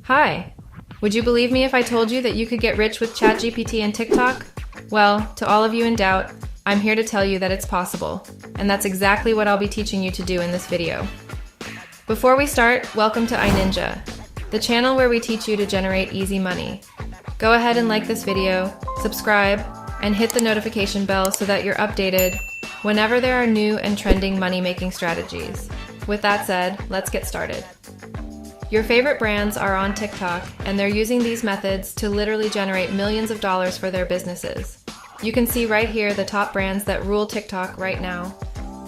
Hi! Would you believe me if I told you that you could get rich with ChatGPT and TikTok? Well, to all of you in doubt, I'm here to tell you that it's possible, and that's exactly what I'll be teaching you to do in this video. Before we start, welcome to iNinja, the channel where we teach you to generate easy money. Go ahead and like this video, subscribe, and hit the notification bell so that you're updated whenever there are new and trending money-making strategies. With that said, let's get started. Your favorite brands are on TikTok, and they're using these methods to literally generate millions of dollars for their businesses. You can see right here the top brands that rule TikTok right now.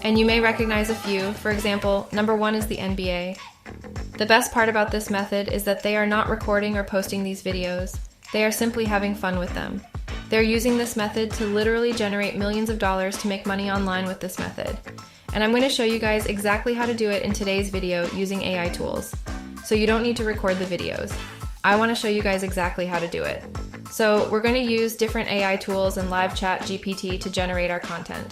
And you may recognize a few. For example, number 1 is the NBA. The best part about this method is that they are not recording or posting these videos. They are simply having fun with them. They're using this method to literally generate millions of dollars to make money online with this method. And I'm going to show you guys exactly how to do it in today's video using AI tools. So you don't need to record the videos. I want to show you guys exactly how to do it. So we're going to use different AI tools and live chat GPT to generate our content.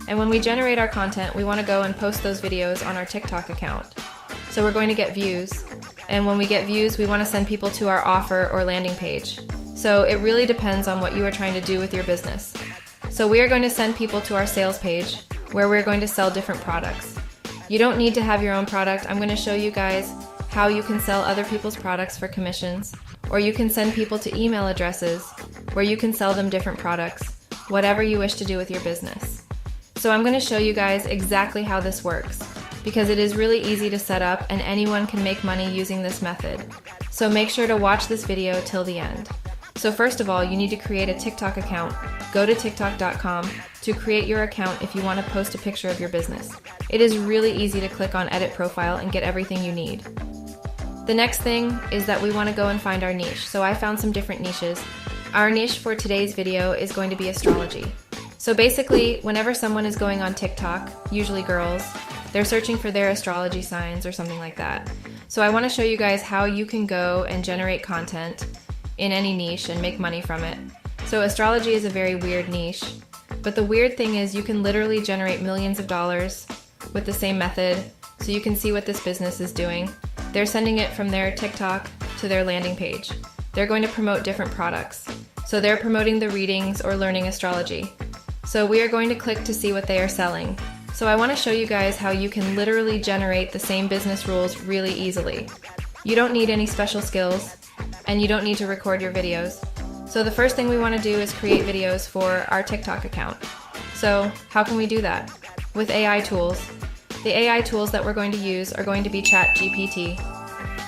And when we generate our content, we want to go and post those videos on our TikTok account. So we're going to get views. And when we get views, we want to send people to our offer or landing page. So it really depends on what you are trying to do with your business. So we are going to send people to our sales page where we're going to sell different products. You don't need to have your own product. I'm going to show you guys how you can sell other people's products for commissions, or you can send people to email addresses where you can sell them different products, whatever you wish to do with your business. So I'm going to show you guys exactly how this works, because it is really easy to set up and anyone can make money using this method. So make sure to watch this video till the end. So first of all, you need to create a TikTok account. Go to tiktok.com to create your account if you want to post a picture of your business. It is really easy to click on edit profile and get everything you need. The next thing is that we want to go and find our niche. So I found some different niches. Our niche for today's video is going to be astrology. So basically, whenever someone is going on TikTok, usually girls, they're searching for their astrology signs or something like that. So I want to show you guys how you can go and generate content in any niche and make money from it. So astrology is a very weird niche, but the weird thing is you can literally generate millions of dollars with the same method. So you can see what this business is doing. They're sending it from their TikTok to their landing page. They're going to promote different products. So they're promoting the readings or learning astrology. So we are going to click to see what they are selling. So I want to show you guys how you can literally generate the same business rules really easily. You don't need any special skills, and you don't need to record your videos. So the first thing we want to do is create videos for our TikTok account. So how can we do that? With AI tools. The AI tools that we're going to use are going to be ChatGPT.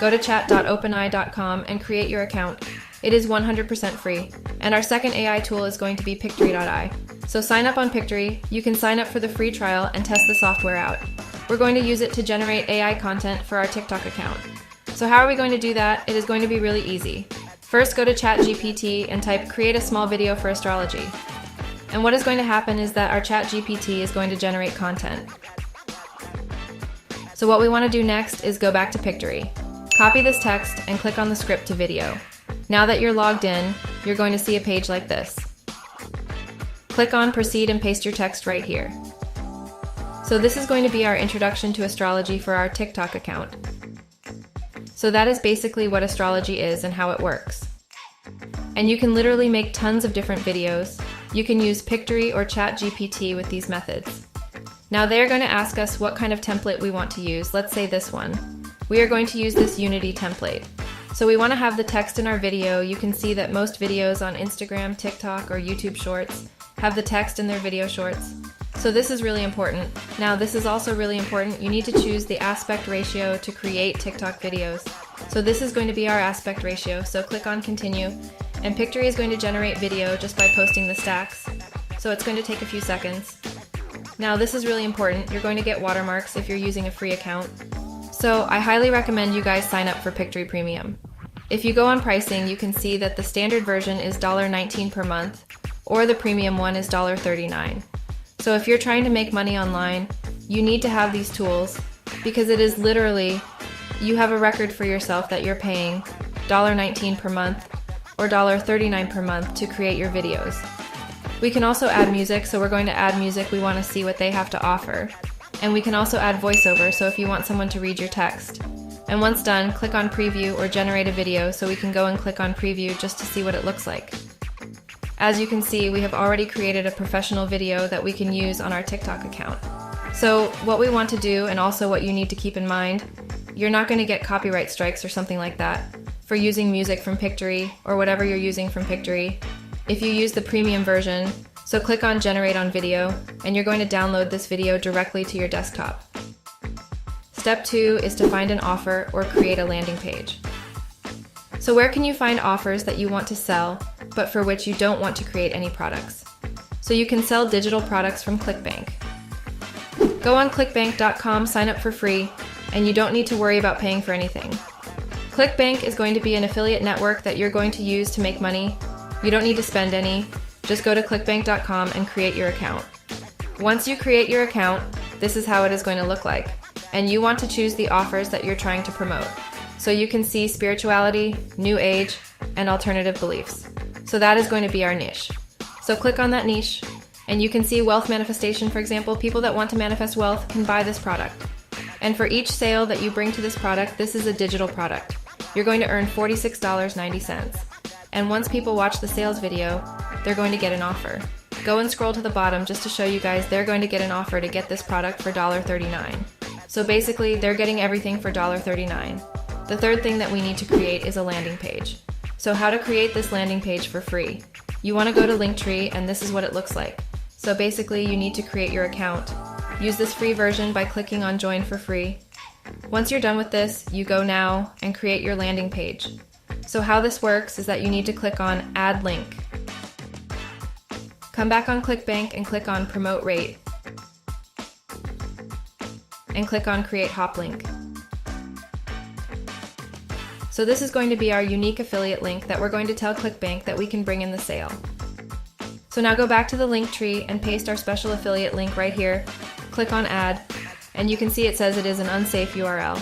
Go to chat.openai.com and create your account. It is 100% free. And our second AI tool is going to be Pictory.ai. So sign up on Pictory. You can sign up for the free trial and test the software out. We're going to use it to generate AI content for our TikTok account. So how are we going to do that? It is going to be really easy. First, go to ChatGPT and type create a small video for astrology. And what is going to happen is that our ChatGPT is going to generate content. So what we want to do next is go back to Pictory. Copy this text and click on the script to video. Now that you're logged in, you're going to see a page like this. Click on proceed and paste your text right here. So this is going to be our introduction to astrology for our TikTok account. So that is basically what astrology is and how it works. And you can literally make tons of different videos. You can use Pictory or ChatGPT with these methods. Now they're going to ask us what kind of template we want to use. Let's say this one. We are going to use this Unity template. So we want to have the text in our video. You can see that most videos on Instagram, TikTok, or YouTube Shorts have the text in their video shorts. So this is really important. Now this is also really important. You need to choose the aspect ratio to create TikTok videos. So this is going to be our aspect ratio. So click on continue. And Pictory is going to generate video just by posting the stacks. So it's going to take a few seconds. Now this is really important. You're going to get watermarks if you're using a free account. So I highly recommend you guys sign up for Pictory Premium. If you go on pricing, you can see that the standard version is $19 per month, or the premium one is $39. So if you're trying to make money online, you need to have these tools, because it is literally, you have a record for yourself that you're paying $19 per month or $39 per month to create your videos. We can also add music, so we're going to add music. We want to see what they have to offer. And we can also add voiceover, so if you want someone to read your text. And once done, click on preview or generate a video so we can go and click on preview just to see what it looks like. As you can see, we have already created a professional video that we can use on our TikTok account. So what we want to do, and also what you need to keep in mind, you're not going to get copyright strikes or something like that for using music from Pictory or whatever you're using from Pictory if you use the premium version. So click on Generate on Video, and you're going to download this video directly to your desktop. Step 2 is to find an offer or create a landing page. So where can you find offers that you want to sell, but for which you don't want to create any products? So you can sell digital products from ClickBank. Go on clickbank.com, sign up for free, and you don't need to worry about paying for anything. ClickBank is going to be an affiliate network that you're going to use to make money. You don't need to spend any. Just go to clickbank.com and create your account. Once you create your account, this is how it is going to look like. And you want to choose the offers that you're trying to promote. So you can see spirituality, new age, and alternative beliefs. So that is going to be our niche. So click on that niche, and you can see wealth manifestation, for example. People that want to manifest wealth can buy this product. And for each sale that you bring to this product, this is a digital product. You're going to earn $46.90. And once people watch the sales video, they're going to get an offer. Go and scroll to the bottom just to show you guys they're going to get an offer to get this product for $1.39. So basically, they're getting everything for $1.39. The third thing that we need to create is a landing page. So how to create this landing page for free? You want to go to Linktree, and this is what it looks like. So basically, you need to create your account. Use this free version by clicking on Join for free. Once you're done with this, you go now and create your landing page. So how this works is that you need to click on Add Link. Come back on ClickBank and click on Promote Rate. And click on Create Hop Link. So this is going to be our unique affiliate link that we're going to tell ClickBank that we can bring in the sale. So now go back to the Linktree and paste our special affiliate link right here. Click on Add, and you can see it says it is an unsafe URL.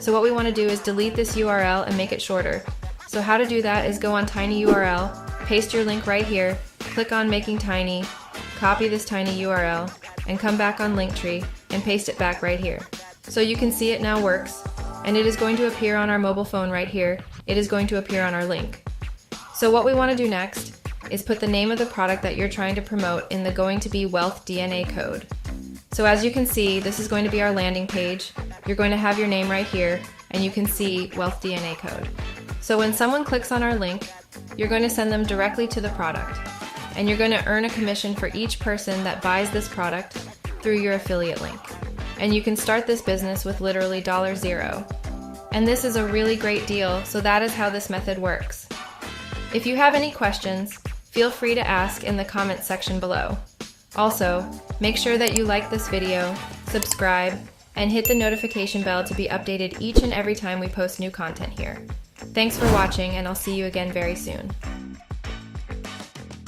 So what we want to do is delete this URL and make it shorter. So how to do that is go on tinyURL, paste your link right here, click on Making Tiny, copy this tiny URL, and come back on Linktree and paste it back right here. So you can see it now works, and it is going to appear on our mobile phone right here. It is going to appear on our link. So what we want to do next is put the name of the product that you're trying to promote in the Going to Be Wealth DNA code. So as you can see, this is going to be our landing page. You're going to have your name right here, and you can see Wealth DNA code. So when someone clicks on our link, you're going to send them directly to the product, and you're going to earn a commission for each person that buys this product through your affiliate link. And you can start this business with literally $0. And this is a really great deal, so that is how this method works. If you have any questions, feel free to ask in the comments section below. Also, make sure that you like this video, subscribe, and hit the notification bell to be updated each and every time we post new content here. Thanks for watching, and I'll see you again very soon.